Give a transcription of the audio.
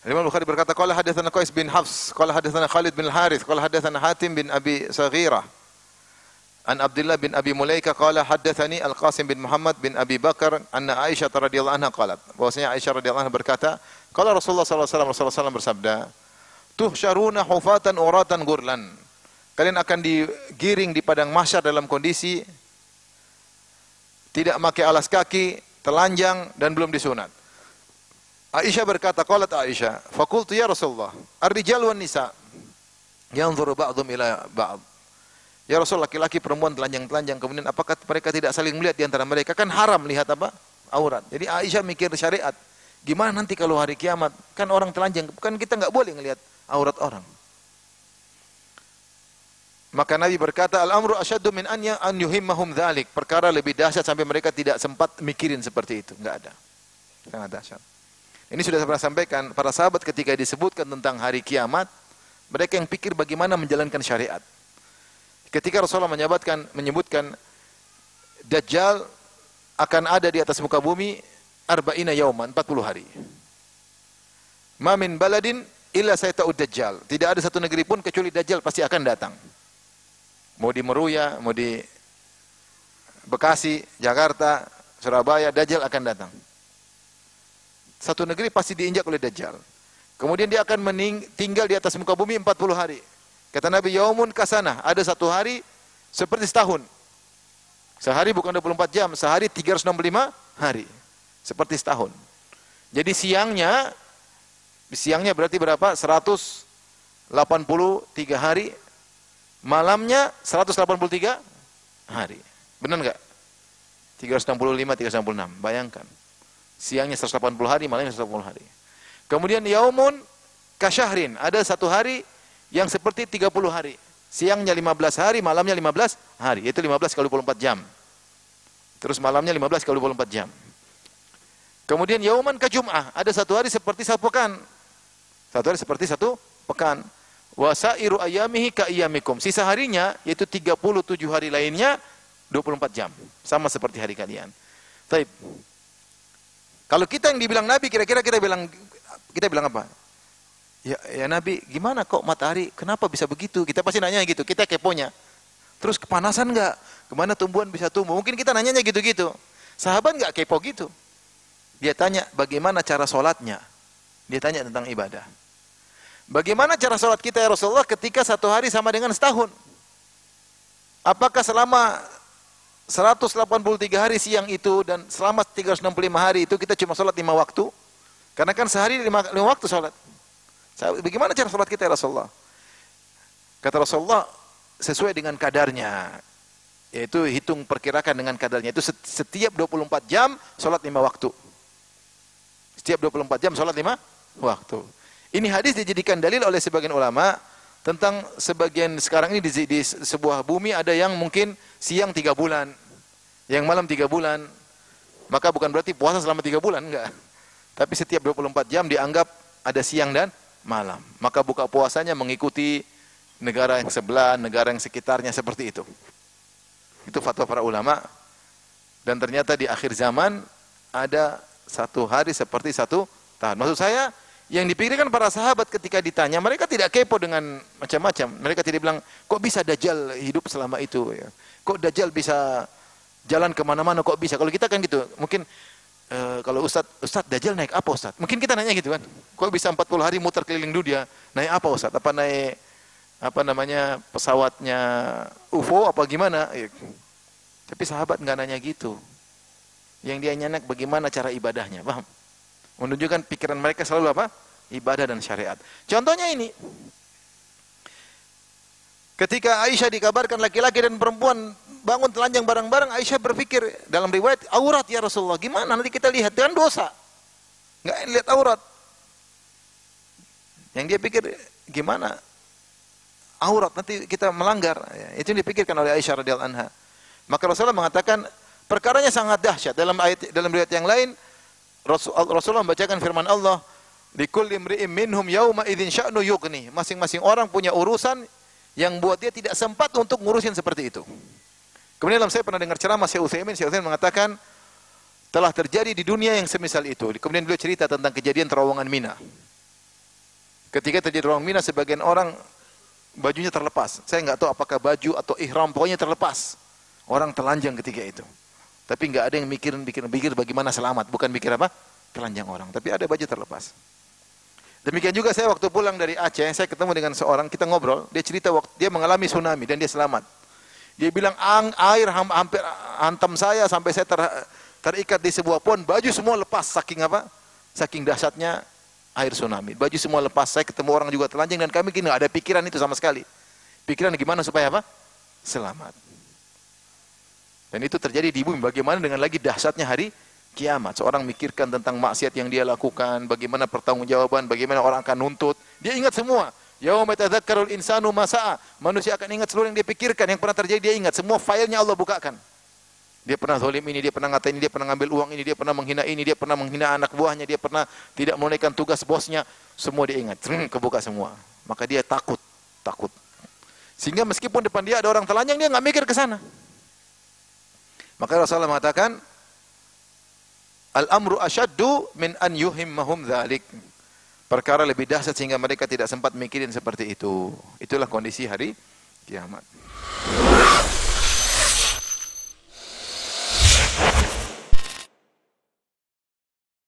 Imam Bukhari berkata, qala hadatsana Qais bin Hafs, qala hadatsana Khalid bin Harith, qala hadatsana Hatim bin Abi Saghirah. An Abdullah bin Abi Mulaika qala haddatsani Al-Qasim bin Muhammad bin Abi Bakar anna Aisyah radhiyallahu anha qalat. Bahwasanya Aisyah radhiyallahu anha berkata, qala Rasulullah sallallahu alaihi wasallam, Rasulullah SAW bersabda, tuhsyaruna hufatan uratan gurlan. Kalian akan digiring di padang mahsyar dalam kondisi tidak pakai alas kaki, telanjang dan belum disunat. Aisyah berkata, qalat Aisyah, faqultu ya Rasulullah, ar-rijal wan nisa yanzuru ba'dhum ila ba'd. Ya Rasul, laki-laki perempuan telanjang-telanjang, kemudian apakah mereka tidak saling melihat di antara mereka? Kan haram lihat apa? Aurat. Jadi Aisyah mikir syariat. Gimana nanti kalau hari kiamat? Kan orang telanjang, kan kita enggak boleh ngelihat aurat orang. Maka Nabi berkata, al-amru asyaddu min an yuhimmahum dzalik. Perkara lebih dahsyat sampai mereka tidak sempat mikirin seperti itu. Enggak ada. Sangat dahsyat. Ini sudah saya pernah sampaikan, para sahabat ketika disebutkan tentang hari kiamat, mereka yang pikir bagaimana menjalankan syariat. Ketika Rasulullah menyebutkan Dajjal akan ada di atas muka bumi arba'ina yauman, 40 hari. Ma min baladin illa sayata'ud Dajjal. Tidak ada satu negeri pun kecuali Dajjal pasti akan datang. Mau di Meruya, mau di Bekasi, Jakarta, Surabaya, Dajjal akan datang. Satu negeri pasti diinjak oleh Dajjal. Kemudian dia akan tinggal di atas muka bumi 40 hari. Kata Nabi, yaumun kasana, ada satu hari seperti setahun. Sehari bukan 24 jam, sehari 365 hari. Seperti setahun. Jadi siangnya berarti berapa? 183 hari. Malamnya 183 hari. Benar enggak? 365, 366. Bayangkan. Siangnya 180 hari, malamnya 180 hari. Kemudian yaumun kasyahrin, ada satu hari yang seperti 30 hari. Siangnya 15 hari, malamnya 15 hari. Itu 15 kali 24 jam. Terus malamnya 15 kali 24 jam. Kemudian yauman ka jum'ah, ada satu hari seperti satu pekan. Satu hari seperti satu pekan. Wa sairu ayyamihi ka ayyamikum. Sisa harinya yaitu 37 hari lainnya 24 jam. Sama seperti hari kalian. Baik. Kalau kita yang dibilang Nabi, kira-kira kita bilang apa? Ya Nabi, gimana kok matahari, kenapa bisa begitu? Kita pasti nanya gitu, kita keponya. Terus kepanasan enggak? Kemana tumbuhan bisa tumbuh? Mungkin kita nanyanya gitu-gitu. Sahabat enggak kepo gitu. Dia tanya, bagaimana cara sholatnya? Dia tanya tentang ibadah. Bagaimana cara sholat kita ya Rasulullah ketika satu hari sama dengan setahun? Apakah selama 183 hari siang itu dan selama 365 hari itu kita cuma sholat 5 waktu? Karena kan sehari 5 waktu sholat. Bagaimana cara sholat kita ya Rasulullah? Kata Rasulullah, sesuai dengan kadarnya. Yaitu hitung perkirakan dengan kadarnya. Itu setiap 24 jam sholat 5 waktu. Setiap 24 jam sholat 5 waktu. Ini hadis dijadikan dalil oleh sebagian ulama tentang sebagian sekarang ini di sebuah bumi ada yang mungkin siang 3 bulan. Yang malam 3 bulan. Maka bukan berarti puasa selama 3 bulan, enggak. Tapi setiap 24 jam dianggap ada siang dan malam. Maka buka puasanya mengikuti negara yang sebelah, negara yang sekitarnya, seperti itu. Itu fatwa para ulama. Dan ternyata di akhir zaman ada satu hari seperti satu tahun. Maksud saya, yang dipikirkan para sahabat ketika ditanya, mereka tidak kepo dengan macam-macam. Mereka tidak bilang, kok bisa Dajjal hidup selama itu? Kok Dajjal bisa jalan kemana-mana, kok bisa? Kalau kita kan gitu, mungkin kalau Ustadz Dajjal naik apa Ustadz? Mungkin kita nanya gitu kan. Kok bisa 40 hari muter keliling dunia? Naik apa Ustadz? Apa naik pesawatnya UFO apa gimana? Tapi sahabat nggak nanya gitu. Yang dia nanya bagaimana cara ibadahnya, paham? Menunjukkan pikiran mereka selalu apa? Ibadah dan syariat. Contohnya ini. Ketika Aisyah dikabarkan laki-laki dan perempuan bangun telanjang bareng-bareng, Aisyah berpikir dalam riwayat, aurat ya Rasulullah, gimana nanti kita lihat, dengan dosa. Enggak lihat aurat. Yang dia pikir, gimana aurat nanti kita melanggar. Itu yang dipikirkan oleh Aisyah radhiyallahu anha. Maka Rasulullah mengatakan, perkaranya sangat dahsyat. Dalam riwayat yang lain, Rasulullah membacakan firman Allah, likulli imri'in minhum yauma idzin sya'nu yughni. Masing-masing orang punya urusan yang buat dia tidak sempat untuk ngurusin seperti itu. Kemudian saya pernah dengar ceramah Syekh Utsaimin mengatakan telah terjadi di dunia yang semisal itu. Kemudian beliau cerita tentang kejadian terowongan Mina. Ketika terjadi orang Mina, sebagian orang bajunya terlepas. Saya nggak tahu apakah baju atau ihram, pokoknya terlepas. Orang telanjang ketika itu. Tapi nggak ada yang mikir bagaimana selamat, bukan mikir apa? Telanjang orang. Tapi ada baju terlepas. Demikian juga saya waktu pulang dari Aceh, saya ketemu dengan seorang, kita ngobrol, dia cerita waktu dia mengalami tsunami dan dia selamat. Dia bilang air hampir hantam saya sampai saya terikat di sebuah pohon, baju semua lepas saking apa? Saking dahsyatnya air tsunami. Baju semua lepas. Saya ketemu orang juga telanjang dan kami gini, nggak ada pikiran itu sama sekali. Pikiran gimana supaya apa? Selamat. Dan itu terjadi di bumi. Bagaimana dengan lagi dahsyatnya hari kiamat. Seorang mikirkan tentang maksiat yang dia lakukan, bagaimana pertanggungjawaban, bagaimana orang akan nuntut. Dia ingat semua. Yauma yatadzakkarul insanu ma sa'a. Manusia akan ingat seluruh yang dia pikirkan, yang pernah terjadi dia ingat. Semua filenya Allah bukakan. Dia pernah zalim ini, dia pernah ngatain ini, dia pernah ngambil uang ini, dia pernah menghina ini, dia pernah menghina anak buahnya, dia pernah tidak menunaikan tugas bosnya. Semua dia ingat. Kebuka semua. Maka dia takut. Sehingga meskipun depan dia ada orang telanjang, dia nggak mikir ke sana. Maka Rasulullah mengatakan, al-amru asyaddu min an yuhimmahum dzalik. Perkara lebih dahsyat sehingga mereka tidak sempat mikirin seperti itu. Itulah kondisi hari kiamat.